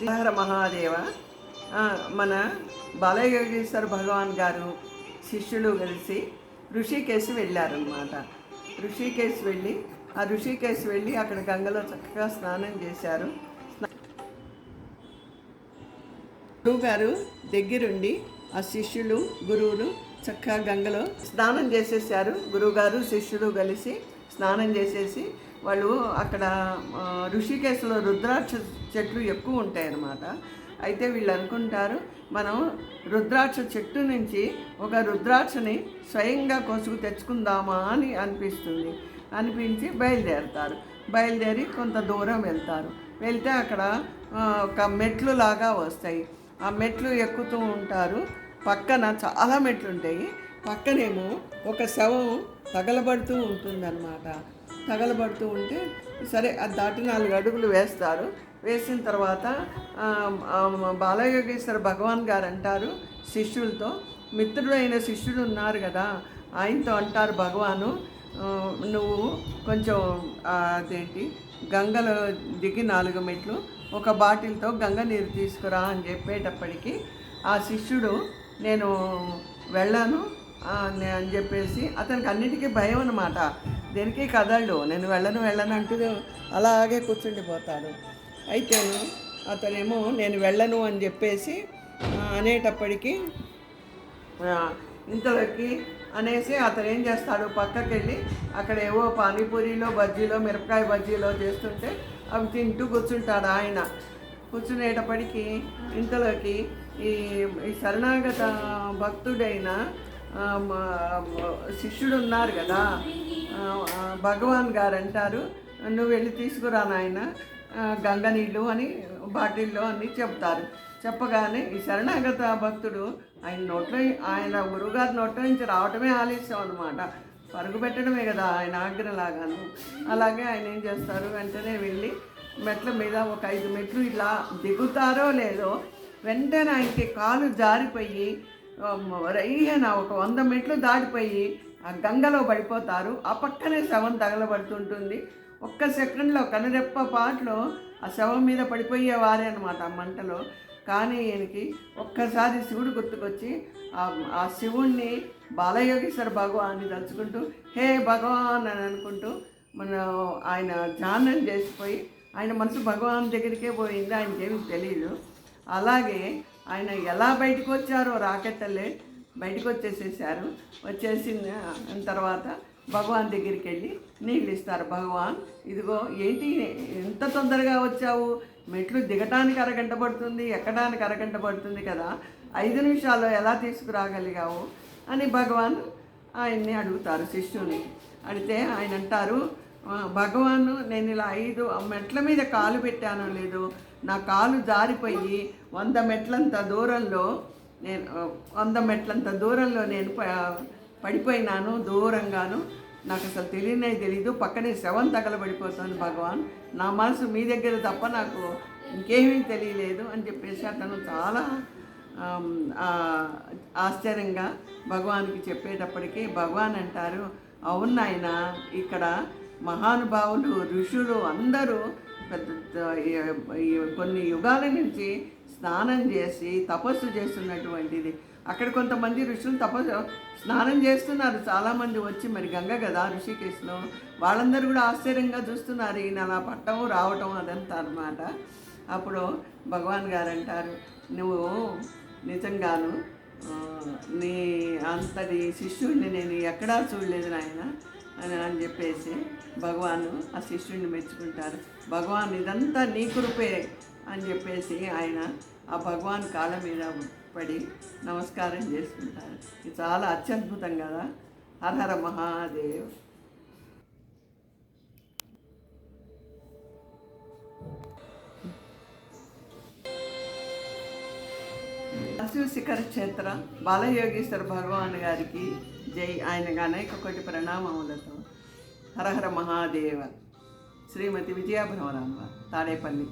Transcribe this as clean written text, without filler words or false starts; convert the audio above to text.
శ్రీహర మహాదేవ. మన బాలయోగేశ్వర భగవాన్ గారు శిష్యులు కలిసి ఋషికేశ్ వెళ్ళారనమాట. ఋషికేశ్ వెళ్ళి అక్కడ గంగలో చక్కగా స్నానం చేశారు. గురువుగారు దగ్గరుండి ఆ శిష్యులు గురువులు చక్కగా గంగలో స్నానం చేసేసారు. గురువుగారు శిష్యులు కలిసి స్నానం చేసేసి వాళ్ళు అక్కడ ఋషికేశ్లో రుద్రాక్ష చెట్లు ఎక్కువ ఉంటాయి అన్నమాట. అయితే వీళ్ళు అనుకుంటారు, మనం రుద్రాక్ష చెట్టు నుంచి ఒక రుద్రాక్షని స్వయంగా కోసుకు తెచ్చుకుందామా అని అనిపించి బయలుదేరి కొంత దూరం వెళ్తే అక్కడ ఒక మెట్లు లాగా వస్తాయి. ఆ మెట్లు ఎక్కుతూ ఉంటారు. పక్కన చాలా మెట్లు ఉంటాయి. పక్కనేమో ఒక శవం తగలబడుతూ ఉంటుందన్నమాట. తగలబడుతూ ఉంటే సరే అది దాటి 4 అడుగులు వేస్తారు. వేసిన తర్వాత బాలయోగేశ్వర భగవాన్ గారు అంటారు శిష్యులతో, మిత్రుడైన శిష్యుడు ఉన్నారు కదా, ఆయనతో అంటారు భగవాను, నువ్వు కొంచెం గంగలో దిగి 4 మెట్లు ఒక బాటిల్తో గంగ నీరు తీసుకురా అని చెప్పేటప్పటికి ఆ శిష్యుడు నేను వెళ్ళాను అని చెప్పేసి, అతనికి అన్నిటికీ భయం అన్నమాట. దేనికి కదలడు. నేను వెళ్ళను అంటూ అలాగే కూర్చుండిపోతాడు. అయితే అతనేమో నేను వెళ్ళను అని చెప్పేసి అనేటప్పటికీ ఇంతలోకి అనేసి అతను ఏం చేస్తాడు, పక్కకి వెళ్ళి అక్కడ ఏవో పానీపూరిలో బజ్జీలో మిరపకాయ బజ్జీలో చేస్తుంటే అవి తింటూ కూర్చుంటాడు. ఆయన కూర్చునేటప్పటికీ ఇంతలోకి ఈ శరణాగత భక్తుడైన శిష్యుడు ఉన్నారు కదా, భగవాన్ గారు అంటారు, నువ్వు వెళ్ళి తీసుకురా నాయన గంగ నీళ్ళు అని బాటిల్లో అని చెప్తారు. చెప్పగానే ఈ శరణాగత భక్తుడు ఆయన గురువుగారి నోట్లో నుంచి రావటమే ఆలస్యం అన్నమాట. పరుగు పెట్టడమే కదా ఆయన ఆజ్ఞలాగాను. అలాగే ఆయన ఏం చేస్తారు, వెంటనే వెళ్ళి మెట్ల మీద ఒక 5 మెట్లు ఇలా దిగుతారో లేదో వెంటనే ఆయనకి కాలు జారిపోయి రైహన ఒక 100 మెట్లు దాటిపోయి ఆ గంగలో పడిపోతారు. ఆ పక్కనే శవం తగలబడుతుంటుంది. ఒక్క సెకండ్లో కనురెప్ప పాటలో ఆ శవం మీద పడిపోయేవారే అనమాట ఆ మంటలో. కానీ ఈయనకి ఒక్కసారి శివుడు గుర్తుకొచ్చి ఆ శివుణ్ణి బాలయోగేశ్వర భగవాన్ని తలుచుకుంటూ హే భగవాన్ అని అనుకుంటూ ఆయన ధ్యానం చేసిపోయి ఆయన మనసు భగవాన్ దగ్గరికే పోయింది. ఆయనకేమీ తెలియదు. అలాగే ఆయన ఎలా బయటకు వచ్చారో రాకెట్టలే బయటకు వచ్చేసేసారు. వచ్చేసిన తర్వాత భగవాన్ దగ్గరికి వెళ్ళి నీళ్ళు ఇస్తారు. భగవాన్ ఇదిగో ఏంటి ఎంత తొందరగా వచ్చావు, మెట్లు దిగటానికి అరగంట పడుతుంది, ఎక్కడానికి అరగంట పడుతుంది కదా, 5 నిమిషాల్లో ఎలా తీసుకురాగలిగావు అని భగవాన్ ఆయన్ని అడుగుతారు శిష్యుని. అడిగితే ఆయన అంటారు, భగవాను నేను ఇలా 5 మెట్ల మీద కాలు పెట్టానో లేదో నా కాలు జారిపోయి 100 మెట్లంత దూరంలో నేను పడిపోయినాను దూరంగాను. నాకు అసలు తెలీదు. పక్కనే శవం తగలబడిపోతుంది భగవాన్. నా మనసు మీ దగ్గర తప్ప నాకు ఇంకేమీ తెలియలేదు అని చెప్పేసి అతను చాలా ఆశ్చర్యంగా భగవాన్కి చెప్పేటప్పటికీ భగవాన్ అంటారు, అవును నాయన, ఇక్కడ మహానుభావులు ఋషులు అందరూ కొన్ని యుగాల నుంచి స్నానం చేసి తపస్సు చేస్తున్నటువంటిది. అక్కడ కొంతమంది ఋషులు స్నానం చేస్తున్నారు చాలామంది వచ్చి, మరి గంగ కదా ఋషికేశ్లో, వాళ్ళందరూ కూడా ఆశ్చర్యంగా చూస్తున్నారు ఈయన అలా పట్టడం రావటం అదంతా అన్నమాట. అప్పుడు భగవాన్ గారు అంటారు, నువ్వు నిజంగాను నీ అంతటి శిష్యుడిని నేను ఎక్కడా చూడలేదు నాయన అని చెప్పేసి భగవాను ఆ శిష్యుడిని మెచ్చుకుంటారు. భగవాన్ ఇదంతా నీ కృపే అని చెప్పేసి ఆయన ఆ భగవాన్ కాళ్ళ మీద పడి నమస్కారం చేసుకుంటారు. ఇది చాలా అత్యద్భుతం కదా. హర హర మహాదేవ్. శిఖర క్షేత్ర బాలయోగేశ్వర భగవాన్ గారికి జై. ఆయనకు అనేక కోటి ప్రణామములతో హర హర మహాదేవ. శ్రీమతి విజయాభ్రమరాంబ, తాడేపల్లి.